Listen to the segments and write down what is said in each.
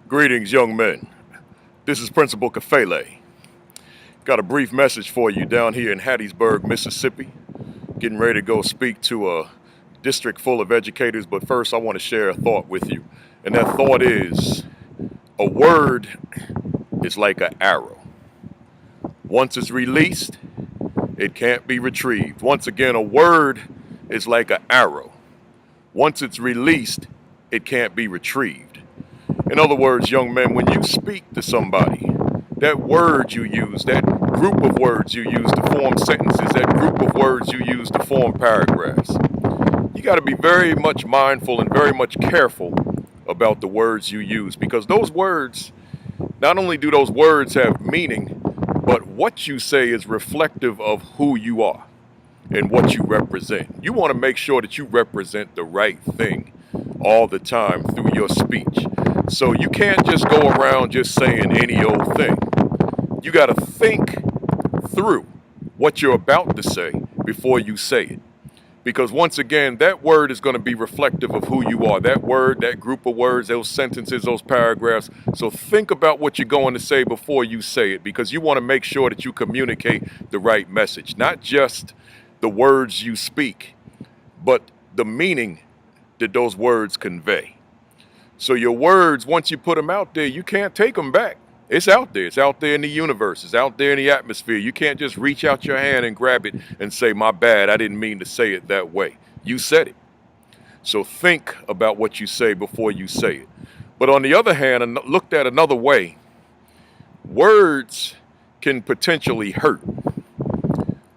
Greetings, young men. This is Principal Kafele. Got a brief message for you down here in Hattiesburg, Mississippi. Getting ready to go speak to a district full of educators, but first I want to share a thought with you. And that thought is, a word is like an arrow. Once it's released, it can't be retrieved. Once again, a word is like an arrow. Once it's released, it can't be retrieved. In other words, young men, when you speak to somebody, that word you use, that group of words you use to form sentences, that group of words you use to form paragraphs, you got to be very much mindful and very much careful about the words you use, because those words, not only do those words have meaning, but what you say is reflective of who you are and what you represent. You want to make sure that you represent the right thing all the time through your speech. So you can't just go around just saying any old thing. You got to think through what you're about to say before you say it. Because once again, that word is going to be reflective of who you are. That word, that group of words, those sentences, those paragraphs. So think about what you're going to say before you say it, because you want to make sure that you communicate the right message. Not just the words you speak, but the meaning that those words convey. So your words, once you put them out there, you can't take them back. It's out there. It's out there in the universe. It's out there in the atmosphere. You can't just reach out your hand and grab it and say, my bad, I didn't mean to say it that way. You said it. So think about what you say before you say it. But on the other hand, and looked at another way, words can potentially hurt.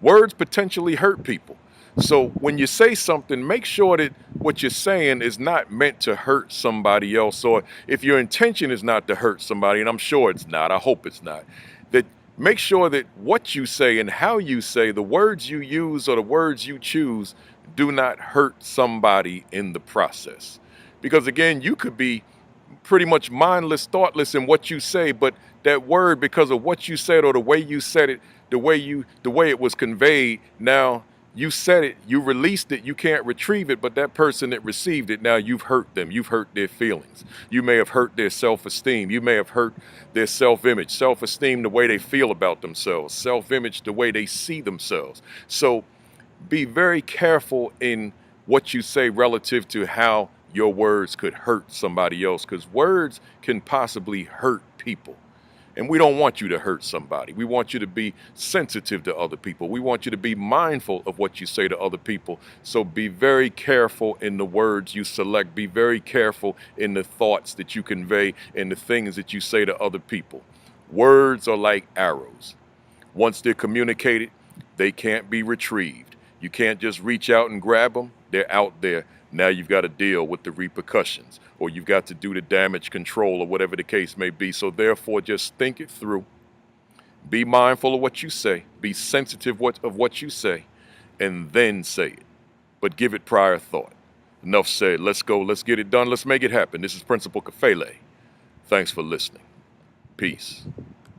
Words potentially hurt people. So when you say something, make sure that what you're saying is not meant to hurt somebody else, or if your intention is not to hurt somebody, and I'm sure it's not, I hope it's not, that make sure that what you say and how you say, the words you use or the words you choose, do not hurt somebody in the process. Because again, you could be pretty much mindless, thoughtless in what you say, but that word, because of what you said or the way you said it, the way it was conveyed, now you said it, you released it, you can't retrieve it, but that person that received it, now you've hurt them. You've hurt their feelings. You may have hurt their self-esteem. You may have hurt their self-image. Self-esteem, the way they feel about themselves. Self-image, the way they see themselves. So be very careful in what you say relative to how your words could hurt somebody else, because words can possibly hurt people. And we don't want you to hurt somebody. We want you to be sensitive to other people. We want you to be mindful of what you say to other people. So be very careful in the words you select. Be very careful in the thoughts that you convey and the things that you say to other people. Words are like arrows. Once they're communicated, they can't be retrieved. You can't just reach out and grab them. They're out there. Now you've got to deal with the repercussions, or you've got to do the damage control, or whatever the case may be. So therefore, just think it through. Be mindful of what you say. Be sensitive of what you say, and then say it. But give it prior thought. Enough said. Let's go. Let's get it done. Let's make it happen. This is Principal Kafele. Thanks for listening. Peace.